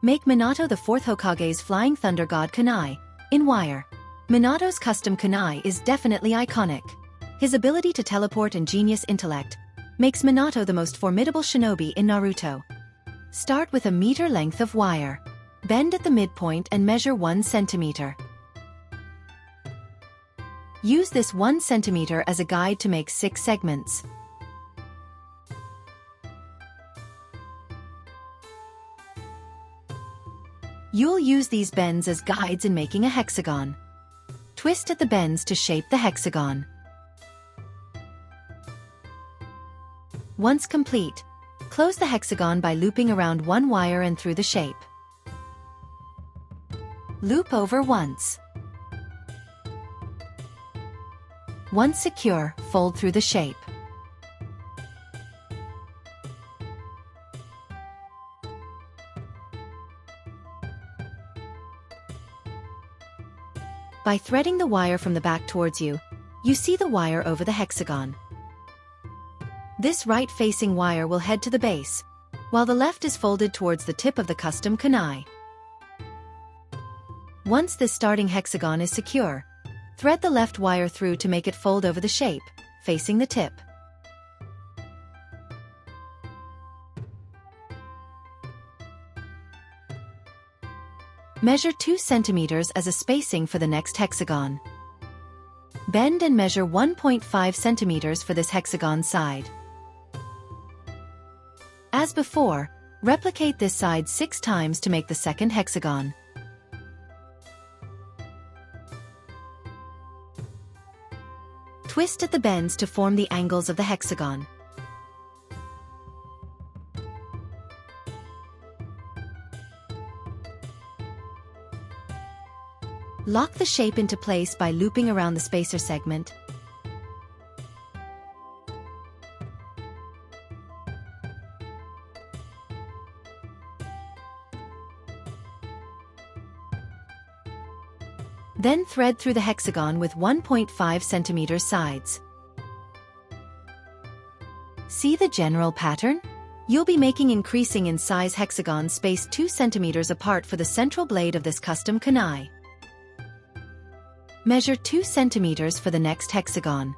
Make Minato the 4th Hokage's Flying Thunder God Kunai, in wire. Minato's custom kunai is definitely iconic. His ability to teleport and genius intellect makes Minato the most formidable shinobi in Naruto. Start with a meter length of wire. Bend at the midpoint and measure 1 centimeter. Use this 1 centimeter as a guide to make 6 segments. You'll use these bends as guides in making a hexagon. Twist at the bends to shape the hexagon. Once complete, close the hexagon by looping around one wire and through the shape. Loop over once. Once secure, fold through the shape. By threading the wire from the back towards you, you see the wire over the hexagon. This right-facing wire will head to the base, while the left is folded towards the tip of the custom kunai. Once this starting hexagon is secure, thread the left wire through to make it fold over the shape, facing the tip. Measure 2 centimeters as a spacing for the next hexagon. Bend and measure 1.5 centimeters for this hexagon side. As before, replicate this side 6 times to make the second hexagon. Twist at the bends to form the angles of the hexagon. Lock the shape into place by looping around the spacer segment. Then thread through the hexagon with 1.5 centimeters sides. See the general pattern? You'll be making increasing in size hexagons spaced 2 centimeters apart for the central blade of this custom kunai. Measure 2 centimeters for the next hexagon.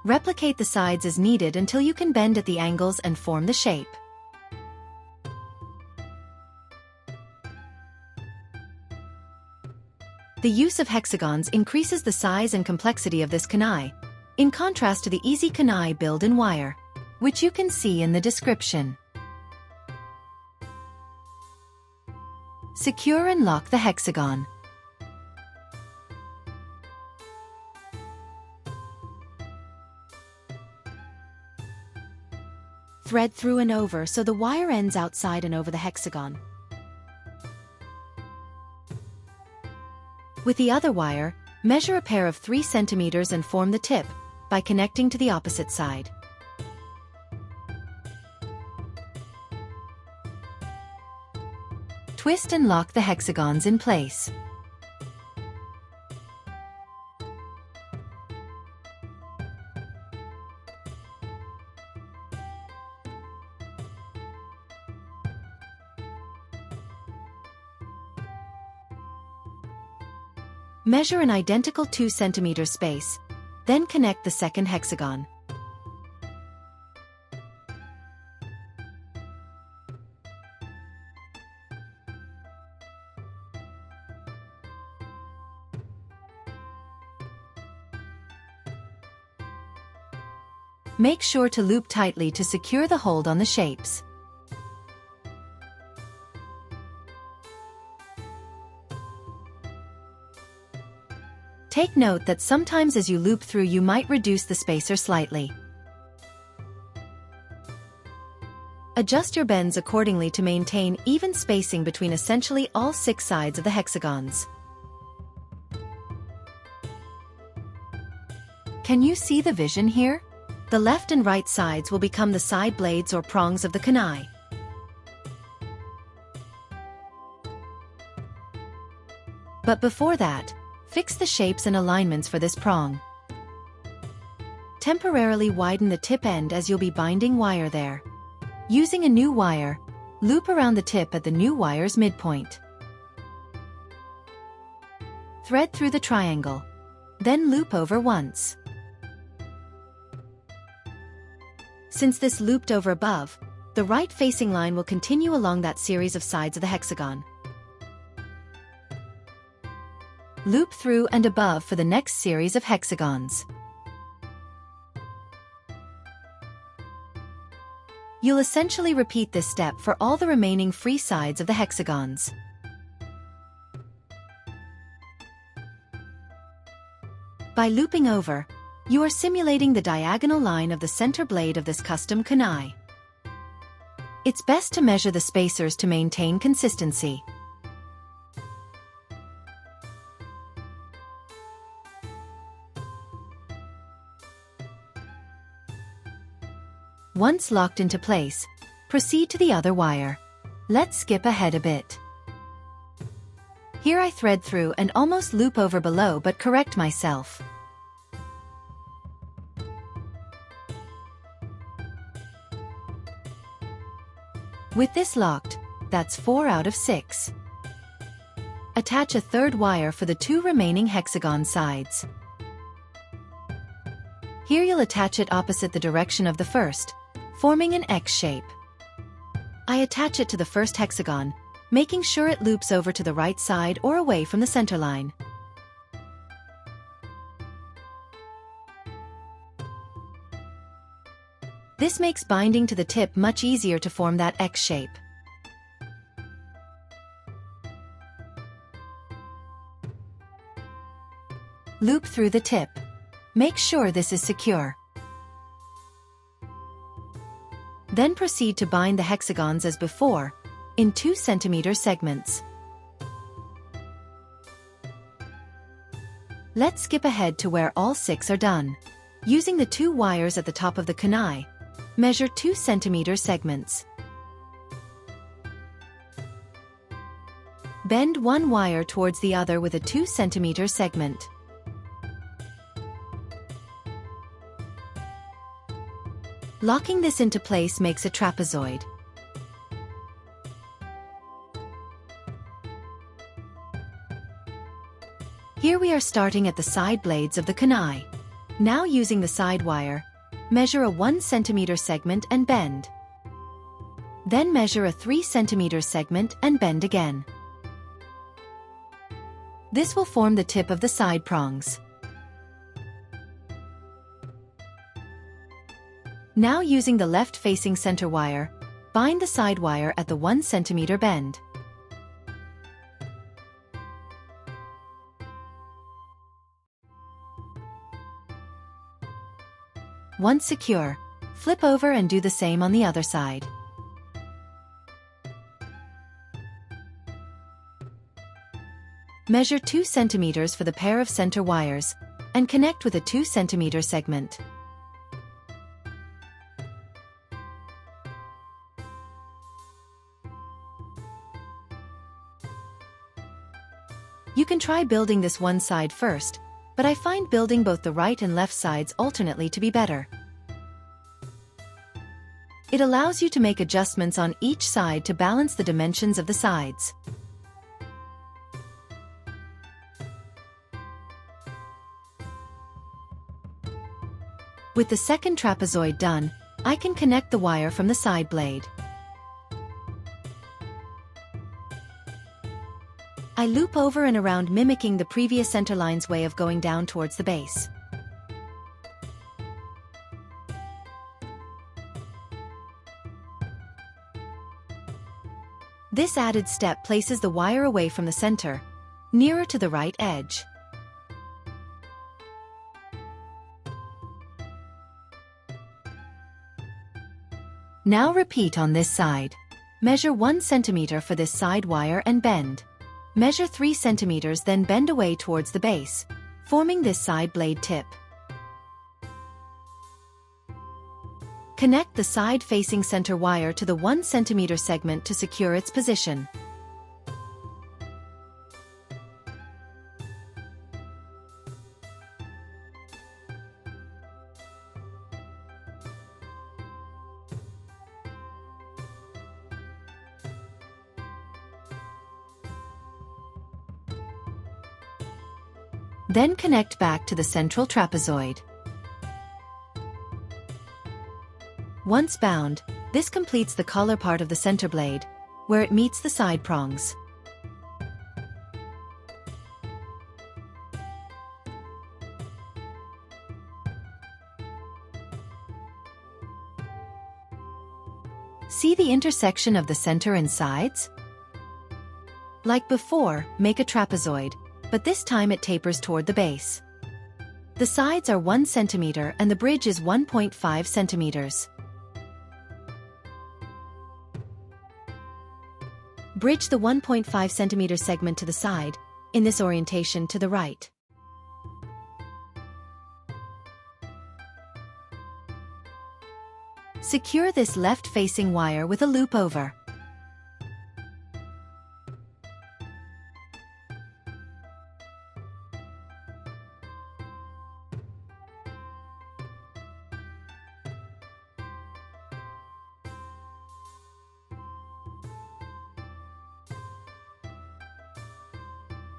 Replicate the sides as needed until you can bend at the angles and form the shape. The use of hexagons increases the size and complexity of this kunai, in contrast to the easy kunai build in wire, which you can see in the description. Secure and lock the hexagon. Thread through and over so the wire ends outside and over the hexagon. With the other wire, measure a pair of 3 centimeters and form the tip by connecting to the opposite side. Twist and lock the hexagons in place. Measure an identical 2 centimeter space, then connect the second hexagon. Make sure to loop tightly to secure the hold on the shapes. Take note that sometimes as you loop through you might reduce the spacer slightly. Adjust your bends accordingly to maintain even spacing between essentially all 6 sides of the hexagons. Can you see the vision here? The left and right sides will become the side blades or prongs of the kunai. But before that, fix the shapes and alignments for this prong. temporarily widen the tip end as you'll be binding wire there. Using a new wire, loop around the tip at the new wire's midpoint. Thread through the triangle. Then loop over once. Since this looped over above, the right facing line will continue along that series of sides of the hexagon. Loop through and above for the next series of hexagons. You'll essentially repeat this step for all the remaining free sides of the hexagons. By looping over, you are simulating the diagonal line of the center blade of this custom kunai. It's best to measure the spacers to maintain consistency. Once locked into place, proceed to the other wire. Let's skip ahead a bit. Here I thread through and almost loop over below but correct myself. With this locked, that's 4 out of 6. Attach a third wire for the 2 remaining hexagon sides. Here you'll attach it opposite the direction of the first, forming an X shape. I attach it to the first hexagon, making sure it loops over to the right side or away from the center line. This makes binding to the tip much easier to form that X shape. Loop through the tip. Make sure this is secure. Then proceed to bind the hexagons as before, in 2 cm segments. Let's skip ahead to where all 6 are done. Using the 2 wires at the top of the kunai, measure 2 cm segments. Bend one wire towards the other with a 2 cm segment. Locking this into place makes a trapezoid. Here we are starting at the side blades of the kunai. Now using the side wire, measure a 1 cm segment and bend. Then measure a 3 cm segment and bend again. This will form the tip of the side prongs. Now using the left-facing center wire, bind the side wire at the 1 cm bend. Once secure, flip over and do the same on the other side. Measure 2 cm for the pair of center wires, and connect with a 2 cm segment. You can try building this one side first, but I find building both the right and left sides alternately to be better. It allows you to make adjustments on each side to balance the dimensions of the sides. With the second trapezoid done, I can connect the wire from the side blade. I loop over and around, mimicking the previous centerline's way of going down towards the base. This added step places the wire away from the center, nearer to the right edge. Now repeat on this side. Measure 1 cm for this side wire and bend. Measure 3 cm, then bend away towards the base, forming this side blade tip. Connect the side-facing center wire to the 1 cm segment to secure its position. Then connect back to the central trapezoid. Once bound, this completes the collar part of the center blade, where it meets the side prongs. See the intersection of the center and sides? Like before, make a trapezoid, but this time it tapers toward the base. The sides are 1 cm and the bridge is 1.5 centimeters. Bridge the 1.5 cm segment to the side, in this orientation to the right. Secure this left-facing wire with a loop over.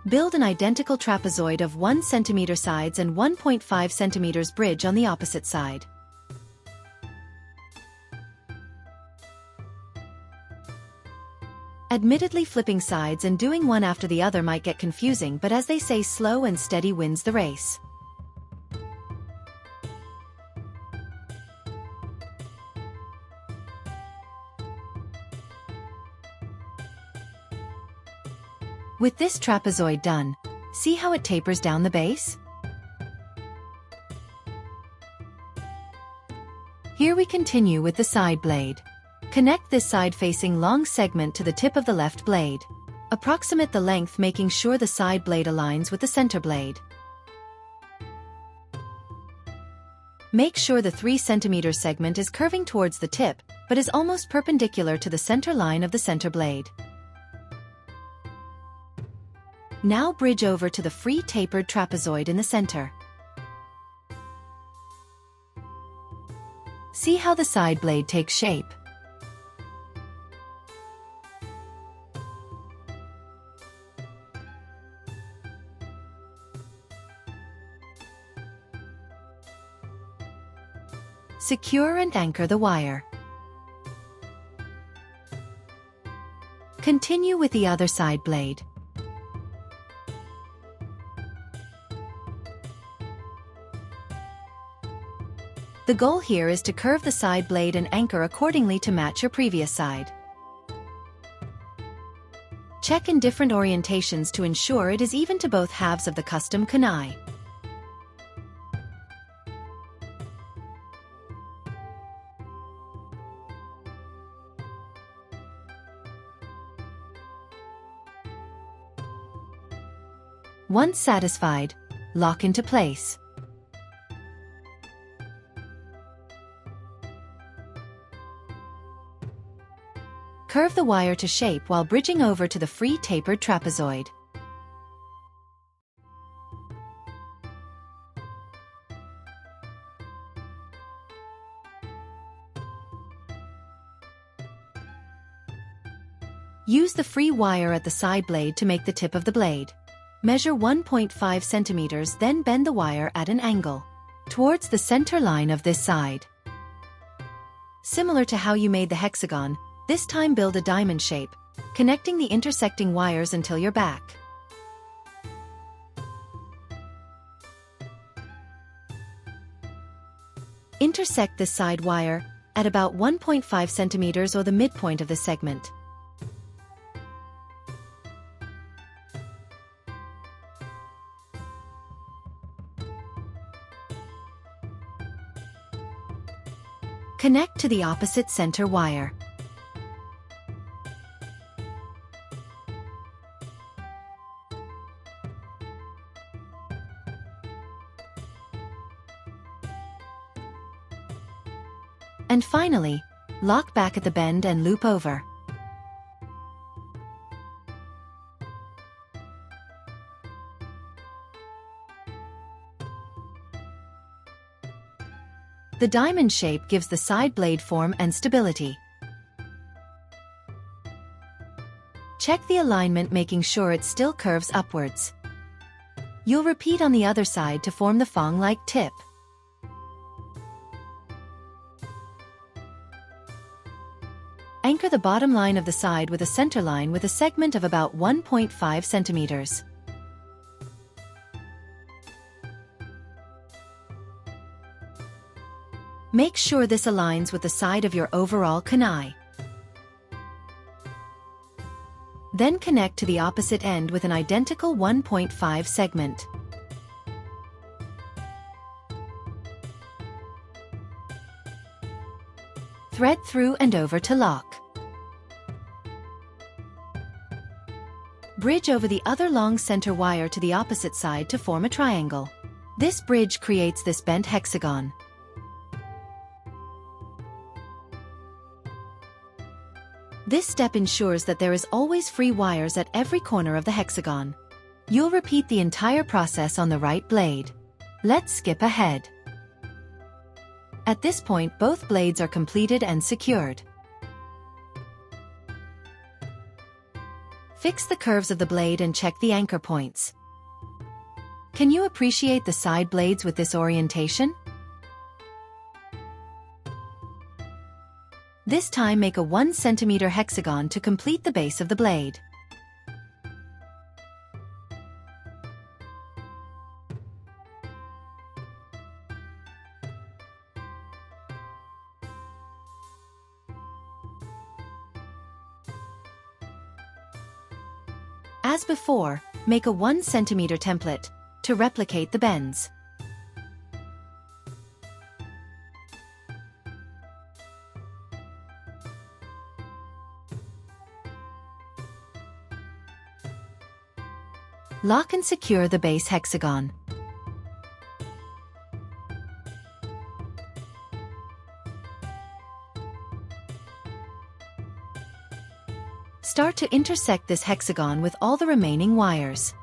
Build an identical trapezoid of 1 cm sides and 1.5 cm bridge on the opposite side. Admittedly, flipping sides and doing one after the other might get confusing, but as they say, slow and steady wins the race. With this trapezoid done, see how it tapers down the base? Here we continue with the side blade. Connect this side-facing long segment to the tip of the left blade. Approximate the length, making sure the side blade aligns with the center blade. Make sure the 3 cm segment is curving towards the tip, but is almost perpendicular to the center line of the center blade. Now bridge over to the free tapered trapezoid in the center. See how the side blade takes shape. Secure and anchor the wire. Continue with the other side blade. The goal here is to curve the side blade and anchor accordingly to match your previous side. Check in different orientations to ensure it is even to both halves of the custom kunai. Once satisfied, lock into place. Curve the wire to shape while bridging over to the free tapered trapezoid. Use the free wire at the side blade to make the tip of the blade. Measure 1.5 centimeters, then bend the wire at an angle towards the center line of this side. Similar to how you made the hexagon, this time build a diamond shape, connecting the intersecting wires until you're back. Intersect this side wire at about 1.5 centimeters or the midpoint of the segment. Connect to the opposite center wire. And finally, lock back at the bend and loop over. The diamond shape gives the side blade form and stability. Check the alignment, making sure it still curves upwards. You'll repeat on the other side to form the fang-like tip. Anchor the bottom line of the side with a center line with a segment of about 1.5 centimeters. Make sure this aligns with the side of your overall kunai. Then connect to the opposite end with an identical 1.5 segment. Thread through and over to lock. Bridge over the other long center wire to the opposite side to form a triangle. This bridge creates this bent hexagon. This step ensures that there is always free wires at every corner of the hexagon. You'll repeat the entire process on the right blade. Let's skip ahead. At this point, both blades are completed and secured. Fix the curves of the blade and check the anchor points. Can you appreciate the side blades with this orientation? This time make a 1 cm hexagon to complete the base of the blade. As before, make a 1 cm template to replicate the bends. Lock and secure the base hexagon. Start to intersect this hexagon with all the remaining wires.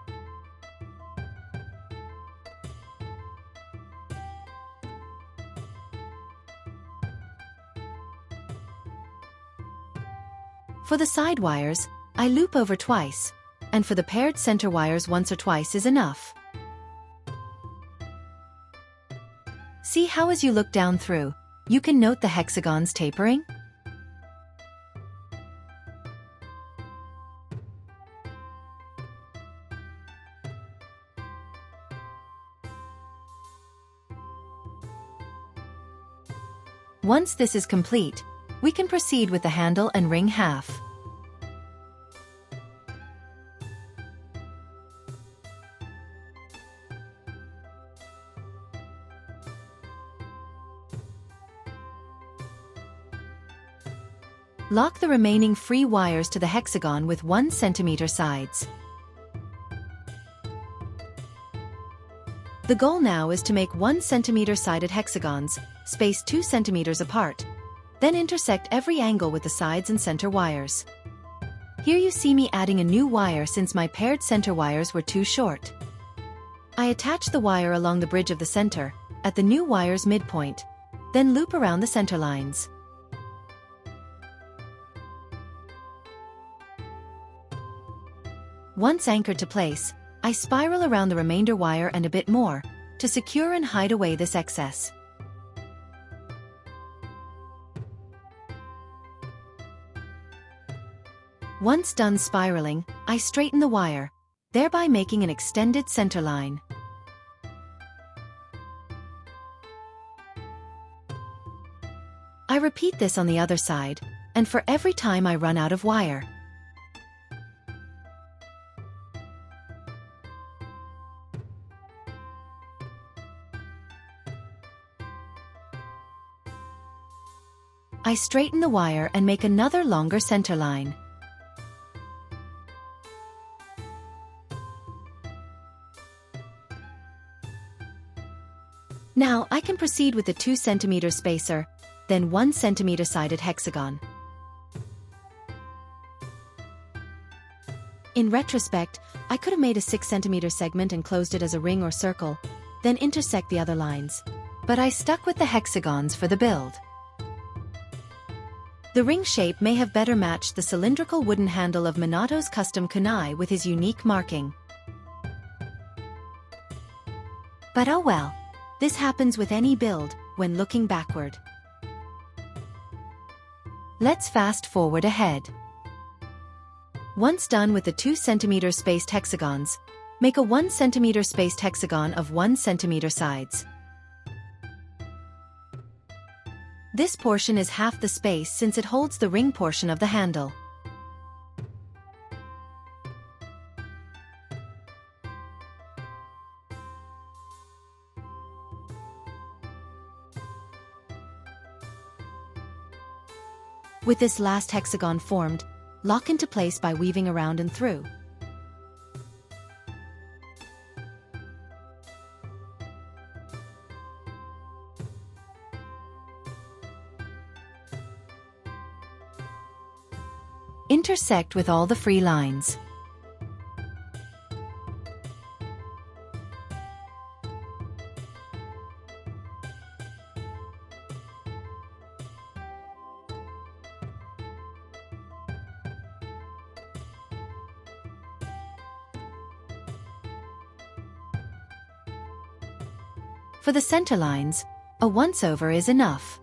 For the side wires, I loop over twice, and for the paired center wires once or twice is enough. See how as you look down through, you can note the hexagons tapering? Once this is complete, we can proceed with the handle and ring half. Lock the remaining free wires to the hexagon with 1 cm sides. The goal now is to make 1 cm sided hexagons, spaced 2 cm apart. Then intersect every angle with the sides and center wires. Here you see me adding a new wire since my paired center wires were too short. I attach the wire along the bridge of the center, at the new wire's midpoint, then loop around the center lines. Once anchored to place, I spiral around the remainder wire and a bit more, to secure and hide away this excess. Once done spiraling, I straighten the wire, thereby making an extended center line. I repeat this on the other side, and for every time I run out of wire. I straighten the wire and make another longer center line. Now I can proceed with the 2 cm spacer, then 1 cm sided hexagon. In retrospect, I could have made a 6 cm segment and closed it as a ring or circle, then intersect the other lines. But I stuck with the hexagons for the build. The ring shape may have better matched the cylindrical wooden handle of Minato's custom kunai with his unique marking. But oh well. This happens with any build, when looking backward. Let's fast forward ahead. Once done with the 2 cm spaced hexagons, make a 1 cm spaced hexagon of 1 cm sides. This portion is half the space since it holds the ring portion of the handle. With this last hexagon formed, lock into place by weaving around and through. Intersect with all the free lines. For the center lines, a once-over is enough.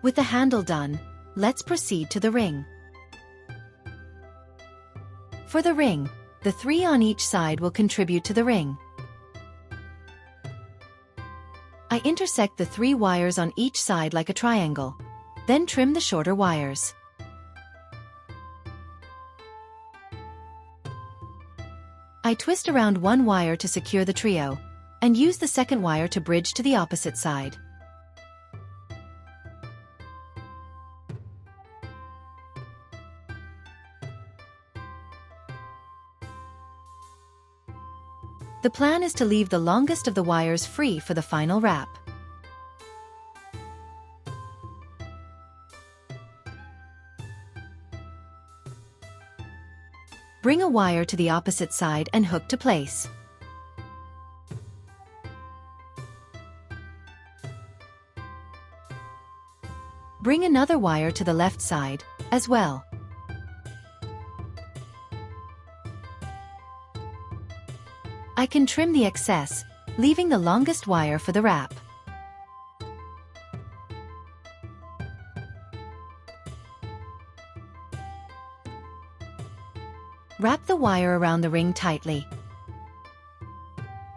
With the handle done, let's proceed to the ring. For the ring, the 3 on each side will contribute to the ring. I intersect the 3 wires on each side like a triangle, then trim the shorter wires. I twist around 1 wire to secure the trio, and use the second wire to bridge to the opposite side. The plan is to leave the longest of the wires free for the final wrap. Bring a wire to the opposite side and hook to place. Bring another wire to the left side, as well. I can trim the excess, leaving the longest wire for the wrap. Wrap the wire around the ring tightly.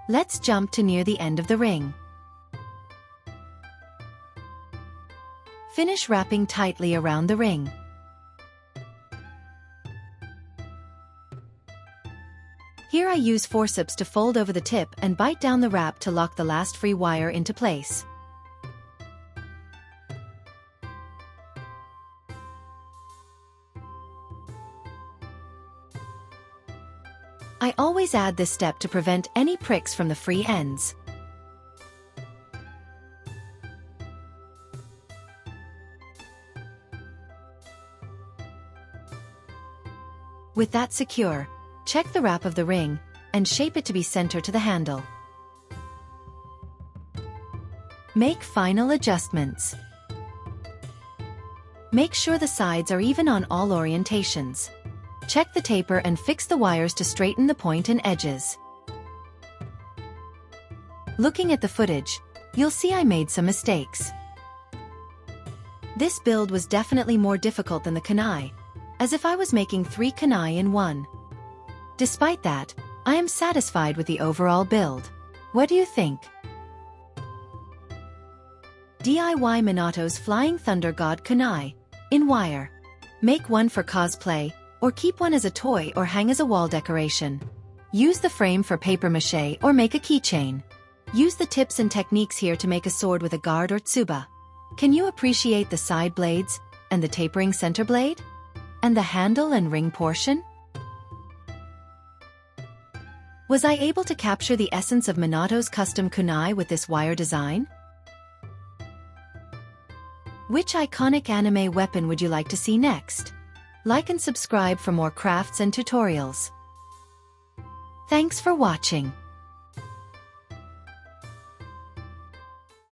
Let's jump to near the end of the ring. Finish wrapping tightly around the ring. Here I use forceps to fold over the tip and bite down the wrap to lock the last free wire into place. I always add this step to prevent any pricks from the free ends. With that secure, check the wrap of the ring, and shape it to be center to the handle. Make final adjustments. Make sure the sides are even on all orientations. Check the taper and fix the wires to straighten the point and edges. Looking at the footage, you'll see I made some mistakes. This build was definitely more difficult than the kunai, as if I was making 3 kunai in one. Despite that, I am satisfied with the overall build. What do you think? DIY Minato's Flying Thunder God Kunai, in wire. Make one for cosplay, or keep one as a toy or hang as a wall decoration. Use the frame for papier-mâché or make a keychain. Use the tips and techniques here to make a sword with a guard or tsuba. Can you appreciate the side blades, and the tapering center blade? And the handle and ring portion? Was I able to capture the essence of Minato's custom kunai with this wire design? Which iconic anime weapon would you like to see next? Like and subscribe for more crafts and tutorials. Thanks for watching.